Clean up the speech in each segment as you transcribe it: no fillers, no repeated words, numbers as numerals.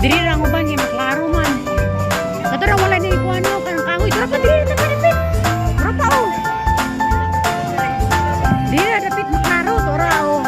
diri ra ko ban kay maklaro man. Katara wala ni ko ano kan kahoy dira pa diri na panipit. Dira pa oh. Diri na dapit maklaro tora oh.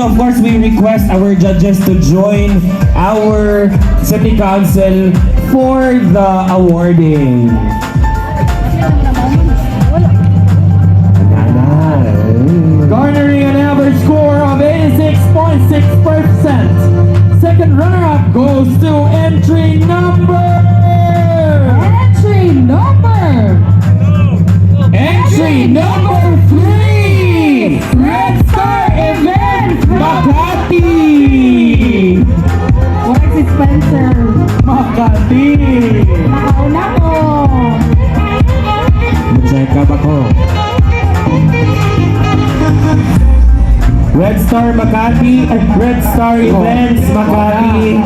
of course, we request our judges to join our city council for the awarding. Garnering an average score of 86.6%. Second runner-up goes to entry number 3! Red Star Event Makati! Where's si Spencer? Makati! Nakauna ko. Check up ako. Red Star Makati, Red Star Events Makati.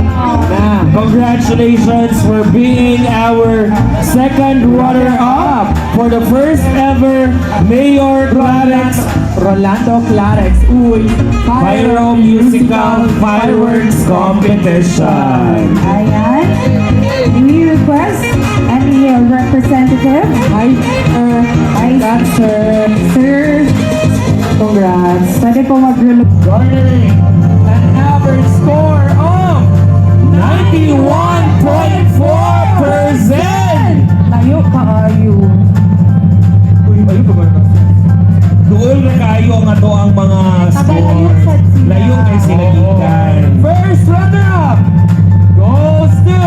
Congratulations for being our second runner-up for the first ever Mayor Clarence Rolando Clarex, PyroMusical Fireworks Competition. Ayan. We request any representative. Hi, sir. Sir, Congrats. pwede po mag-relog. Garnering an average score of 91.4%. Layo pa ayo. Doon na kayo nga to ang mga score. Layo kay sila gikan. First runner-up goes to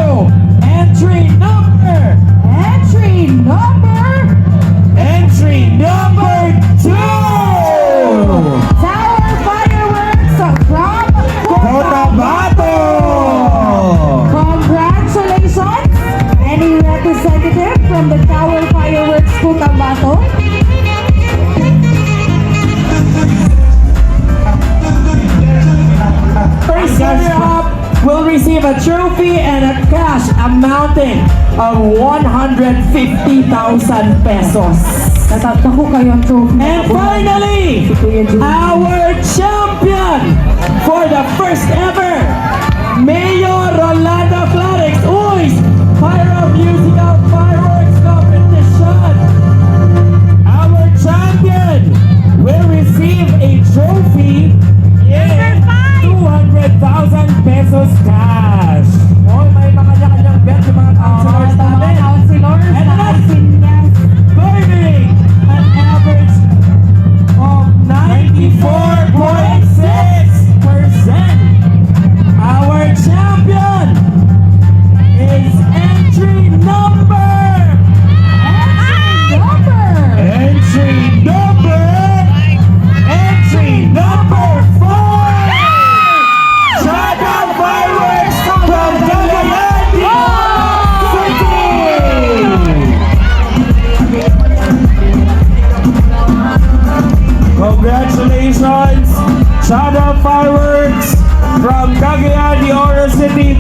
entry number 2. Tower Fireworks from Cotabato! Congratulations! Any representative from the Tower Fireworks Cotabato? First runner-up will receive a trophy and a cash amounting of 150,000 pesos. Natataho kayo ang trophy. And finally, our champion for the first ever Mayor Rolando Clarix PyroMusical Fireworks Competition. Our champion will receive a trophy in 200,000 pesos cash. Oh, may mga kanya-kanyang bet yung mga councilors natin. Councilors And na that's seniors. garnering an average of 94.6%. Our champion is entry number 4. Shutdown Fireworks from Cagayan de Oro City. Congratulations, Shutdown Fireworks from Cagayan de Oro City.